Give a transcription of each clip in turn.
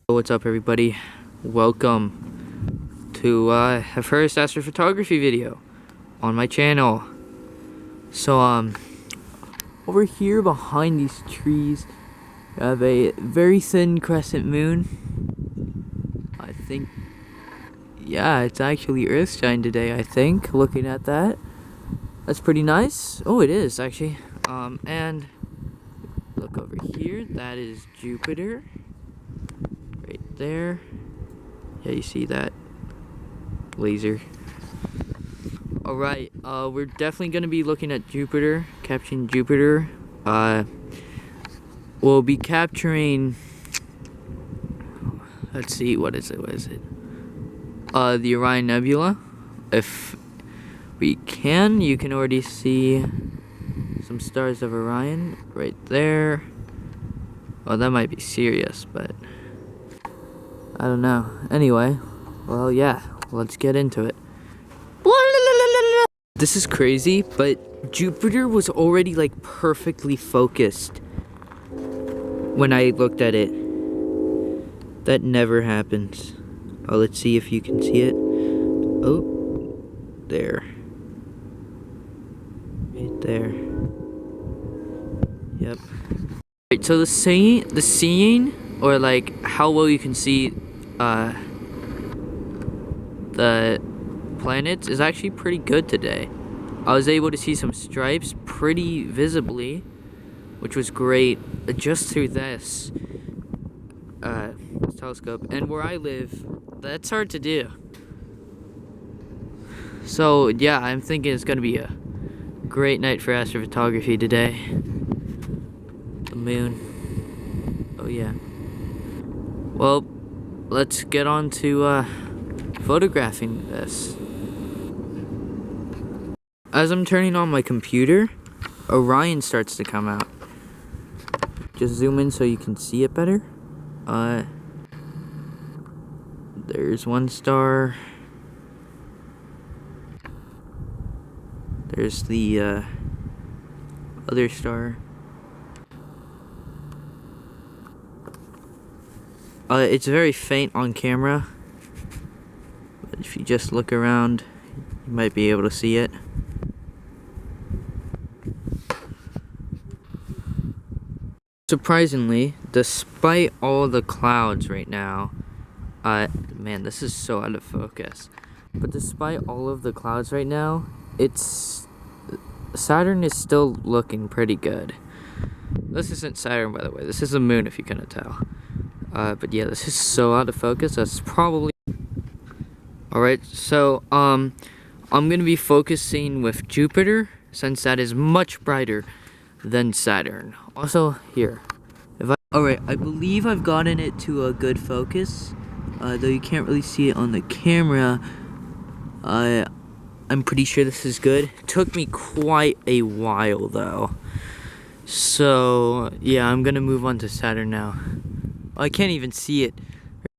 What's up, everybody? Welcome to a first astrophotography video on my channel. So over here behind these trees I have a very thin crescent moon. I think, yeah, it's actually Earthshine today, I think, looking at that. That's pretty nice. Oh, it is actually. And look over here, that is Jupiter right there. Yeah, you see that laser. Alright, we're definitely going to be looking at Jupiter, capturing Jupiter. We'll be capturing, let's see, what is it? The Orion Nebula. If we can, you can already see some stars of Orion right there. Oh, that might be Sirius, but I don't know. Anyway, well, yeah, let's get into it. This is crazy, but Jupiter was already like perfectly focused when I looked at it. That never happens. Oh, let's see if you can see it. Oh, there. Right there. Yep. Right, so the seeing, or like how well you can see the planets is actually pretty good today. I was able to see some stripes pretty visibly, which was great, just through this telescope. And where I live, that's hard to do. So yeah, I'm thinking it's gonna be a great night for astrophotography today. The moon. Oh yeah. Well, let's get on to photographing this. As I'm turning on my computer, Orion starts to come out. Just zoom in so you can see it better. There's one star. There's the other star. It's very faint on camera, but if you just look around, you might be able to see it. Surprisingly, despite all the clouds right now, man, this is so out of focus. But despite all of the clouds right now, Saturn is still looking pretty good. This isn't Saturn, by the way. This is the moon, if you couldn't tell. But yeah, this is so out of focus. That's probably... Alright, so, I'm gonna be focusing with Jupiter, since that is much brighter than Saturn. Also, here. Alright, I believe I've gotten it to a good focus. Though you can't really see it on the camera. I'm pretty sure this is good. It took me quite a while, though. So, yeah, I'm gonna move on to Saturn now. I can't even see it.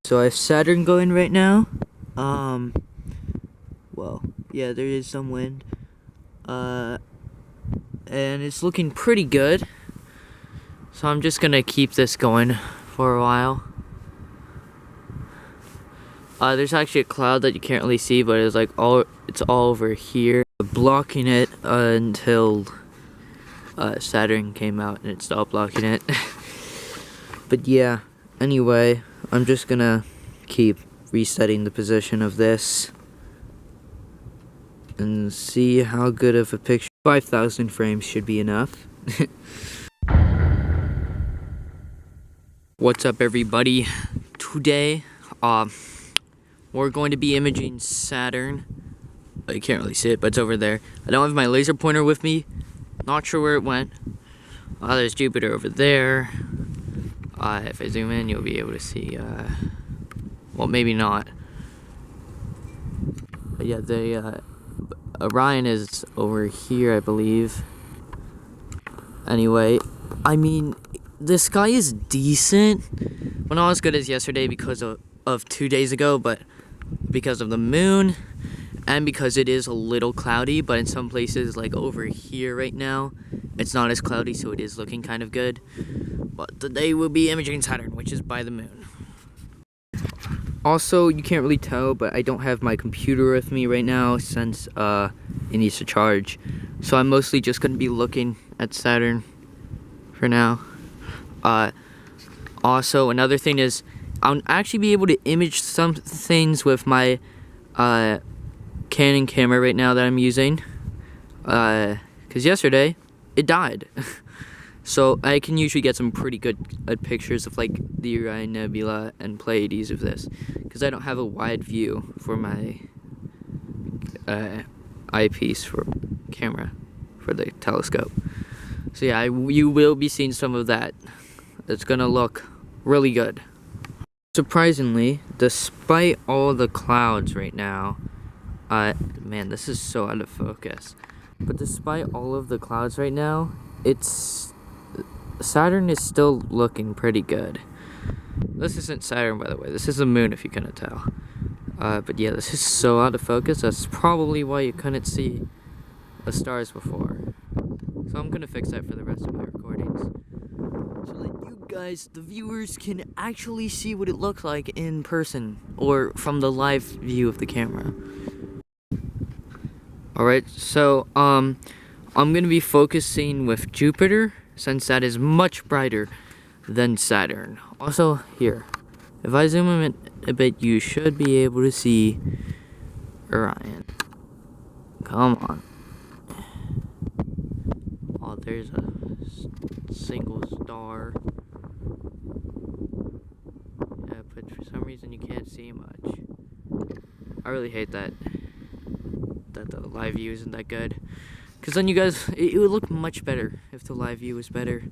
So I have Saturn going right now. Well, yeah, there is some wind. And it's looking pretty good. So I'm just gonna keep this going for a while. There's actually a cloud that you can't really see, but it's like it's all over here, blocking it until Saturn came out and it stopped blocking it. But yeah, anyway, I'm just gonna keep resetting the position of this and see how good of a picture. 5,000 frames should be enough. What's up, everybody? Today, we're going to be imaging Saturn. You can't really see it, but it's over there. I don't have my laser pointer with me. Not sure where it went. There's Jupiter over there. If I zoom in, you'll be able to see, well, maybe not. But yeah, the, Orion is over here, I believe. Anyway, I mean, the sky is decent. Well, not as good as yesterday because of 2 days ago, but because of the moon and because it is a little cloudy. But in some places, like over here right now, it's not as cloudy, so it is looking kind of good. But today we'll be imaging Saturn, which is by the moon. Also, you can't really tell, but I don't have my computer with me right now since it needs to charge. So I'm mostly just gonna be looking at Saturn for now. Also, another thing is I'll actually be able to image some things with my Canon camera right now that I'm using. Because yesterday it died. So I can usually get some pretty good pictures of like the Orion Nebula and Pleiades of this, because I don't have a wide view for my eyepiece for camera for the telescope. So yeah, you will be seeing some of that. It's gonna look really good. Surprisingly, despite all the clouds right now, man, this is so out of focus. But despite all of the clouds right now, Saturn is still looking pretty good. This isn't Saturn, by the way. This is the moon, if you couldn't tell. But yeah, this is so out of focus. That's probably why you couldn't see the stars before. So I'm gonna fix that for the rest of my recordings, so that you guys, the viewers, can actually see what it looks like in person or from the live view of the camera. Alright, so I'm gonna be focusing with Jupiter, since that is much brighter than Saturn. Also, here, if I zoom in a bit, you should be able to see Orion. Come on. Oh, there's a single star. Yeah, but for some reason you can't see much. I really hate that the live view isn't that good. Because then you guys, it would look much better if the live view was better.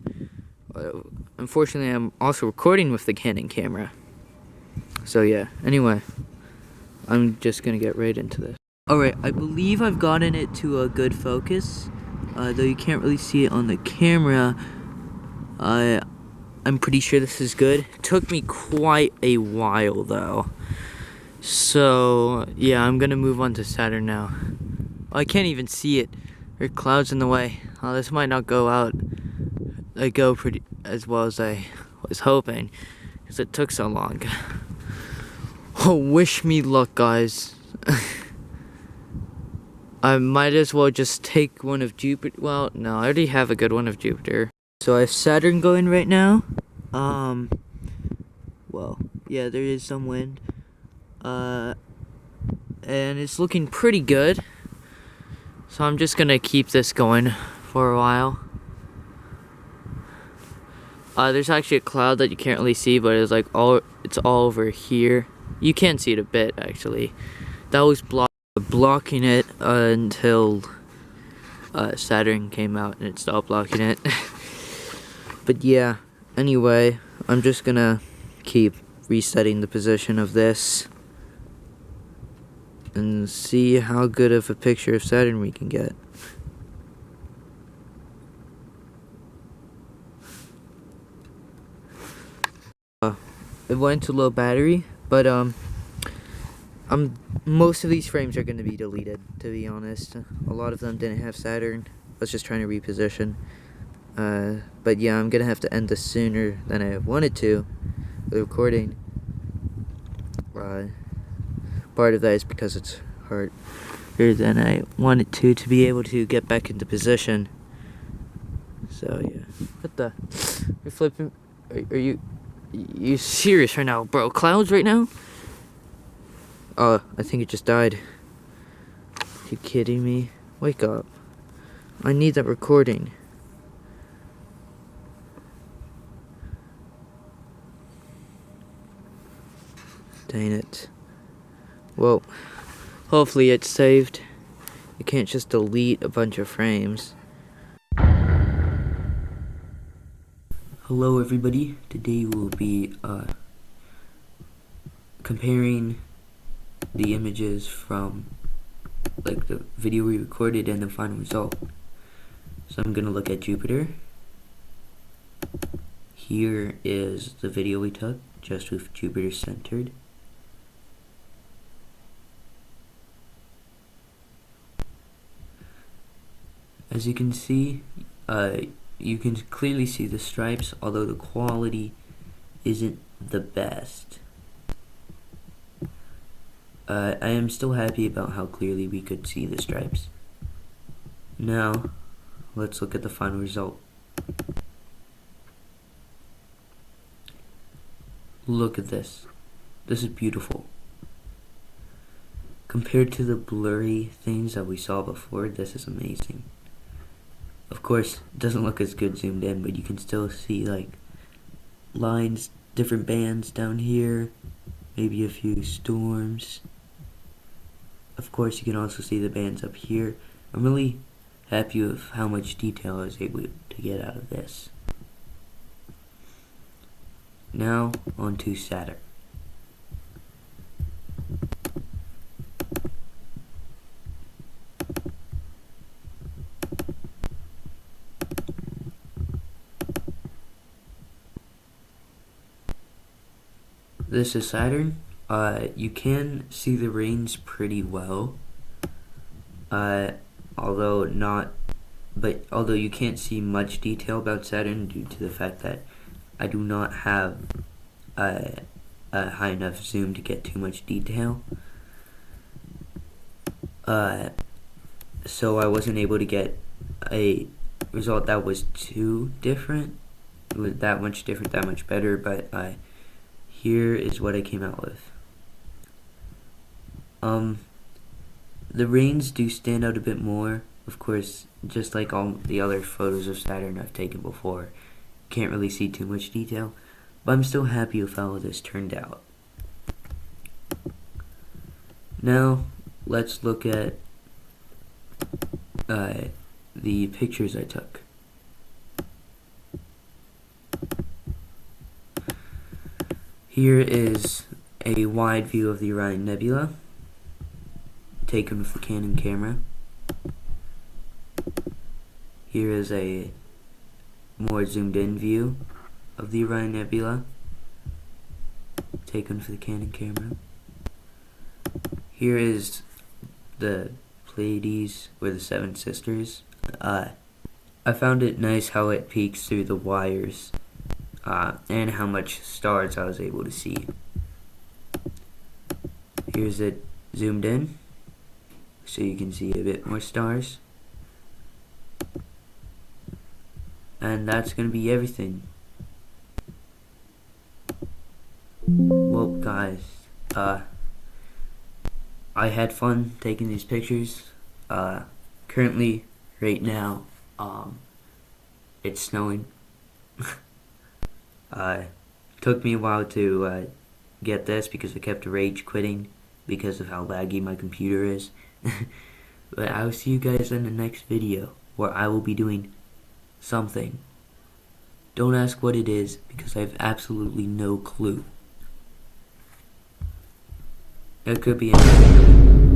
Unfortunately, I'm also recording with the Canon camera. So yeah, anyway, I'm just gonna get right into this. Alright, I believe I've gotten it to a good focus. Though you can't really see it on the camera. I'm pretty sure this is good. It took me quite a while though. So yeah, I'm gonna move on to Saturn now. Oh, I can't even see it. There are clouds in the way. Oh, this might not go pretty as well as I was hoping, because it took so long. Oh, wish me luck, guys. I might as well just take one of Jupiter. Well, no, I already have a good one of Jupiter. So I have Saturn going right now. Well, yeah, there is some wind. And it's looking pretty good. So I'm just gonna keep this going for a while. There's actually a cloud that you can't really see, but it's like it's all over here. You can see it a bit actually. That was blocking it until Saturn came out and it stopped blocking it. But yeah, anyway, I'm just gonna keep resetting the position of this and see how good of a picture of Saturn we can get. It went to low battery, but most of these frames are going to be deleted, to be honest. A lot of them didn't have Saturn. I was just trying to reposition. But yeah, I'm going to have to end this sooner than I wanted to, the recording. Part of that is because it's harder than I wanted to be able to get back into position. So yeah. What the? You're flipping? Are you serious right now, bro? Clouds right now? I think it just died. Are you kidding me? Wake up. I need that recording. Dang it. Well, hopefully it's saved. You can't just delete a bunch of frames. Hello everybody. Today we'll be comparing the images from like the video we recorded and the final result. So I'm gonna look at Jupiter. Here is the video we took just with Jupiter centered. As you can see, you can clearly see the stripes, although the quality isn't the best. I am still happy about how clearly we could see the stripes. Now, let's look at the final result. Look at this. This is beautiful. Compared to the blurry things that we saw before, this is amazing. Of course, it doesn't look as good zoomed in, but you can still see like lines, different bands down here, maybe a few storms. Of course, you can also see the bands up here. I'm really happy with how much detail I was able to get out of this. Now, on to Saturn. This is Saturn. You can see the rings pretty well. Although you can't see much detail about Saturn due to the fact that I do not have a high enough zoom to get too much detail. So I wasn't able to get a result that was too different, that much different, that much better, but here is what I came out with. The rings do stand out a bit more, of course, just like all the other photos of Saturn I've taken before. Can't really see too much detail, but I'm still happy with how this turned out. Now, let's look at the pictures I took. Here is a wide view of the Orion Nebula, taken with the Canon camera. Here is a more zoomed in view of the Orion Nebula, taken with the Canon camera. Here is the Pleiades, or the Seven Sisters. I found it nice how it peeks through the wires, and how much stars I was able to see. Here's it zoomed in, so you can see a bit more stars. And that's going to be everything. Well, guys, I had fun taking these pictures. Currently, right now, it's snowing. Took me a while to get this because I kept rage quitting because of how laggy my computer is. But I will see you guys in the next video where I will be doing something. Don't ask what it is because I have absolutely no clue. It could be anything.